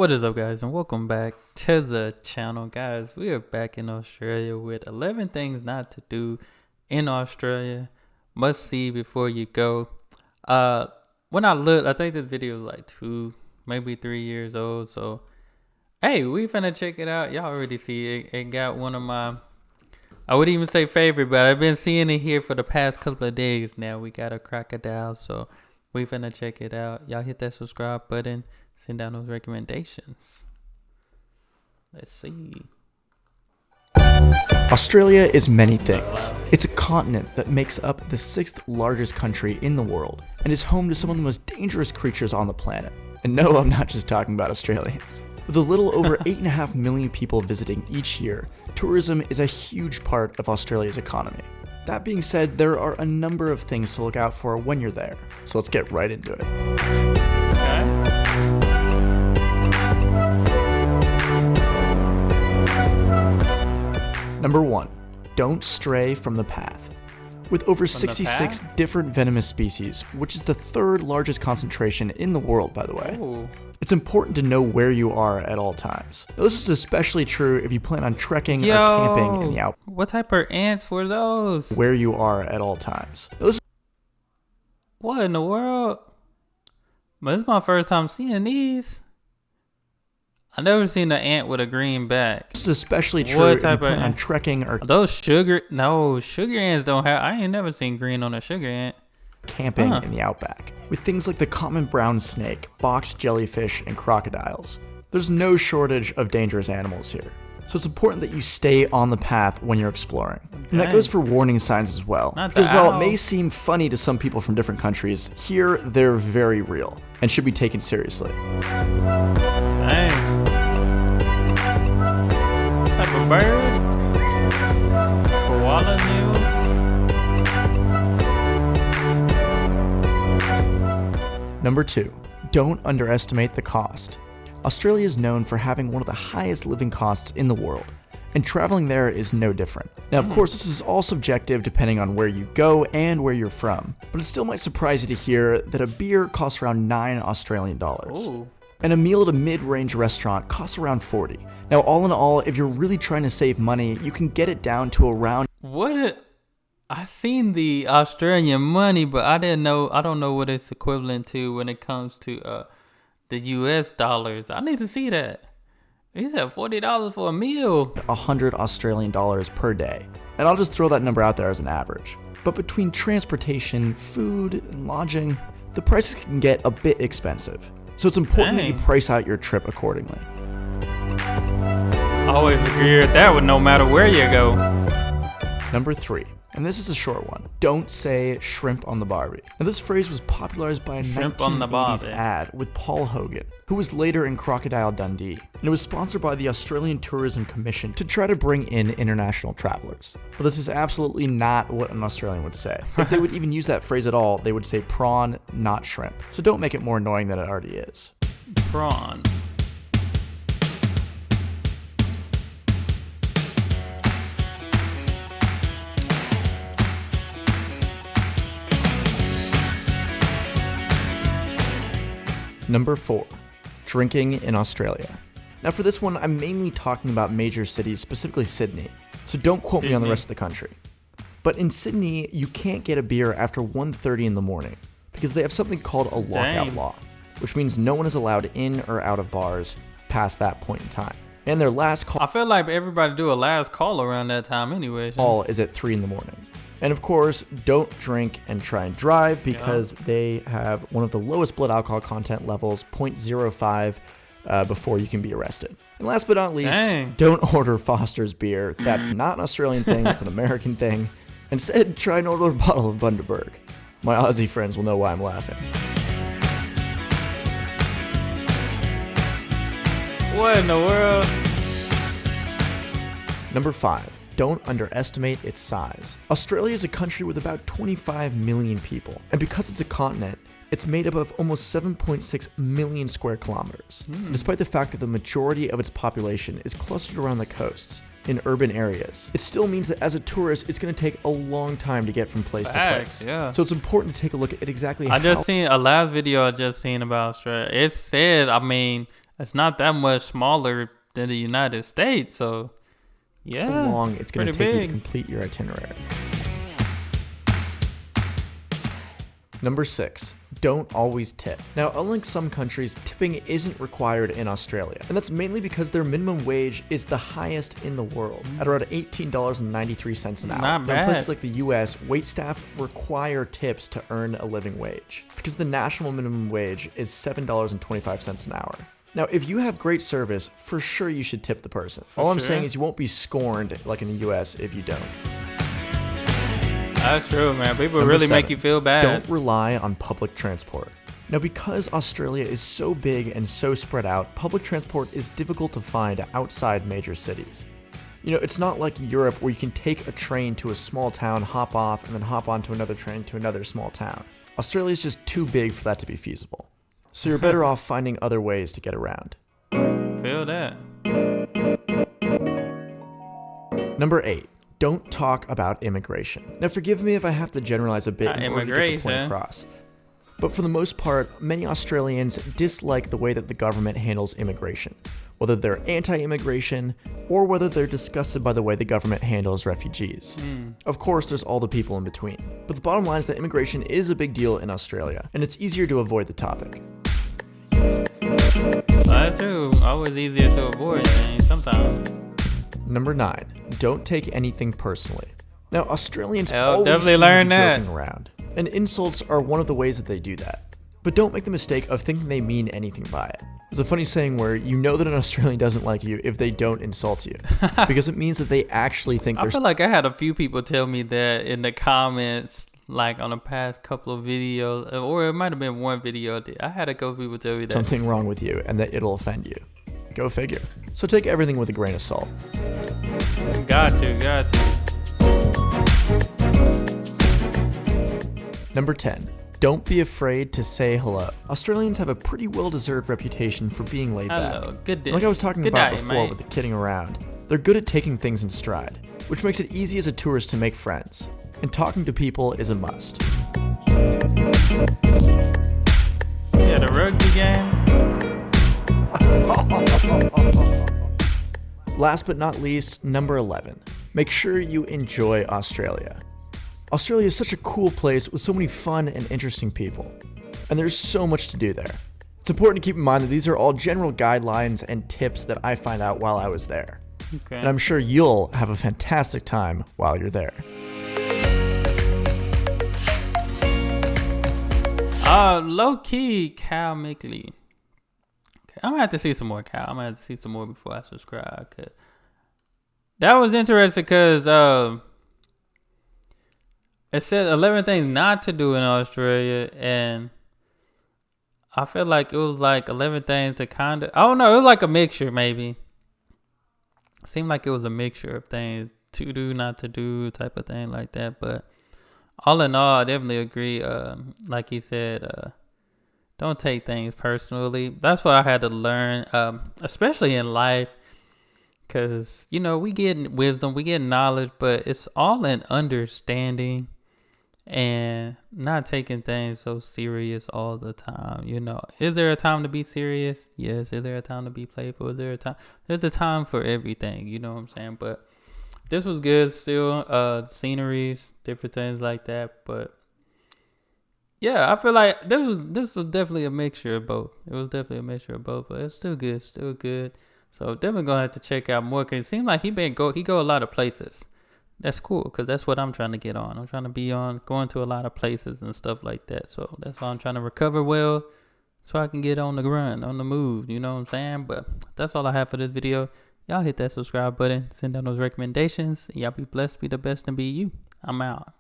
What is up, guys, and welcome back to the channel. Guys, we are back in Australia with 11 things not to do in Australia. Must see before you go. When I looked, I think this video is like 2, maybe 3 years old. So, hey, we finna check it out. Y'all already see it. It got one of my, I wouldn't even say favorite, but I've been seeing it here for the past couple of days now. We got a crocodile, so we finna check it out. Y'all hit that subscribe button. Send down those recommendations. Let's see. Australia is many things. It's a continent that makes up the 6th largest country in the world and is home to some of the most dangerous creatures on the planet. And no, I'm not just talking about Australians. With a little over 8.5 million people visiting each year, tourism is a huge part of Australia's economy. That being said, there are a number of things to look out for when you're there. So let's get right into it. Okay. Number 1. Don't stray from the path. With over 66 different venomous species, which is the 3rd largest concentration in the world, by the way, it's important to know where you are at all times. Now, this is especially true if you plan on trekking or camping in the outback. What type of ants were those? Where you are at all times. What in the world? But this is my first time seeing these. I never seen an ant with a green back. This is especially true if you plan on trekking or those sugar ants don't have. I ain't never seen green on a sugar ant. Camping in the outback. With things like the common brown snake, box jellyfish, and crocodiles. There's no shortage of dangerous animals here. So it's important that you stay on the path when you're exploring. And that goes for warning signs as well. Because while it may seem funny to some people from different countries, here they're very real and should be taken seriously. Dang. What type of bird? Koala news? Number 2. Don't underestimate the cost. Australia is known for having one of the highest living costs in the world, and traveling there is no different. Now, of course, this is all subjective depending on where you go and where you're from, but it still might surprise you to hear that a beer costs around $9 Australian dollars. And a meal at a mid-range restaurant costs around 40. Now, all in all, if you're really trying to save money, you can get it down to around I seen the Australian money, but I don't know what it's equivalent to when it comes to the US dollars. I need to see that. He said $40 for a meal. 100 Australian dollars per day. And I'll just throw that number out there as an average. But between transportation, food, and lodging, the prices can get a bit expensive. So it's important that you price out your trip accordingly. I always agree with that one, no matter where you go. Number 3. And this is a short one. Don't say shrimp on the Barbie. Now, this phrase was popularized by a 1980s ad with Paul Hogan, who was later in Crocodile Dundee. And it was sponsored by the Australian Tourism Commission to try to bring in international travelers. But this is absolutely not what an Australian would say. If they would even use that phrase at all, they would say prawn, not shrimp. So don't make it more annoying than it already is. Prawn. Number 4. Drinking in Australia. Now for this one, I'm mainly talking about major cities, specifically Sydney, so don't quote me on the rest of the country. But in Sydney, you can't get a beer after 1:30 in the morning because they have something called a lockout law, which means no one is allowed in or out of bars past that point in time. And their last call, I feel like everybody do a last call around that time anyway. Call is at 3 in the morning. And of course, don't drink and try and drive because they have one of the lowest blood alcohol content levels, 0.05, before you can be arrested. And last but not least, don't order Foster's beer. That's not an Australian thing, it's an American thing. Instead, try and order a bottle of Bundaberg. My Aussie friends will know why I'm laughing. What in the world? Number 5. Don't underestimate its size. Australia is a country with about 25 million people, and because it's a continent, it's made up of almost 7.6 million square kilometers. Despite the fact that the majority of its population is clustered around the coasts, in urban areas. It still means that as a tourist, it's going to take a long time to get from place to place. Yeah. So it's important to take a look at exactly I just seen a last video I just seen about Australia. It said, I mean, it's not that much smaller than the United States. So, yeah. How long it's going to take you to big. complete your itinerary. Number 6. Don't always tip. Now, unlike some countries, tipping isn't required in Australia. And that's mainly because their minimum wage is the highest in the world, at around $18.93 an hour. Not Now, in places bad. like the US, waitstaff require tips to earn a living wage, because the national minimum wage is $7.25 an hour. Now, if you have great service, for sure you should tip the person. All I'm sure. saying is you won't be scorned like in the US if you don't. That's true, man. People Number really 7, make you feel bad. Don't rely on public transport. Now, because Australia is so big and so spread out, public transport is difficult to find outside major cities. You know, it's not like Europe where you can take a train to a small town, hop off, and then hop onto another train to another small town. Australia's just too big for that to be feasible. So you're better off finding other ways to get around. Feel that. Number 8. Don't talk about immigration. Now, forgive me if I have to generalize a bit in order to get the point across. But for the most part, many Australians dislike the way that the government handles immigration, whether they're anti-immigration or whether they're disgusted by the way the government handles refugees. Of course, there's all the people in between. But the bottom line is that immigration is a big deal in Australia, and it's easier to avoid the topic. That's true. Always easier to avoid things sometimes. Number 9. Don't take anything personally. Now, Australians I'll always definitely seem learn to be that. joking around, and insults are one of the ways that they do that. But don't make the mistake of thinking they mean anything by it. There's a funny saying where you know that an Australian doesn't like you if they don't insult you, because it means that they actually think I they're... feel like I had a few people tell me that in the comments, like on the past couple of videos, or it might have been one video. I had a couple people tell me that. something wrong with you and that it'll offend you. Go figure. So take everything with a grain of salt. Got to. Number 10. Don't be afraid to say hello. Australians have a pretty well-deserved reputation for being laid back. Hello, good day. Like I was talking Good about day, before mate. with the kidding around, they're good at taking things in stride, which makes it easy as a tourist to make friends. And talking to people is a must. Yeah, the rugby game. Last but not least, number 11. Make sure you enjoy Australia. Australia is such a cool place with so many fun and interesting people. And there's so much to do there. It's important to keep in mind that these are all general guidelines and tips that I find out while I was there. Okay. And I'm sure you'll have a fantastic time while you're there. Low key, Cal mckinley. Okay, I'm gonna have to see some more Cal. I'm gonna have to see some more before I subscribe. Cause that was interesting because it said 11 things not to do in Australia, and I feel like it was like 11 things to kind of, I don't know, it was like a mixture maybe. It seemed like it was a mixture of things to do, not to do, type of thing like that. But all in all, I definitely agree. Like he said, don't take things personally. That's what I had to learn, especially in life. Because, you know, we get wisdom, we get knowledge, but it's all in understanding and not taking things so serious all the time. You know, is there a time to be serious? Yes. Is there a time to be playful? Is there a time? There's a time for everything. You know what I'm saying? But this was good still. Sceneries, different things like that. But yeah, I feel like this was definitely a mixture of both. It was definitely a mixture of both, but it's still good, So definitely gonna have to check out more, cause it seems like he go a lot of places. That's cool, cause that's what I'm trying to get on. I'm trying to be going to a lot of places and stuff like that. So that's why I'm trying to recover well, so I can get on the run, on the move. You know what I'm saying? But that's all I have for this video. Y'all hit that subscribe button, send down those recommendations. Y'all be blessed, be the best, and be you. I'm out.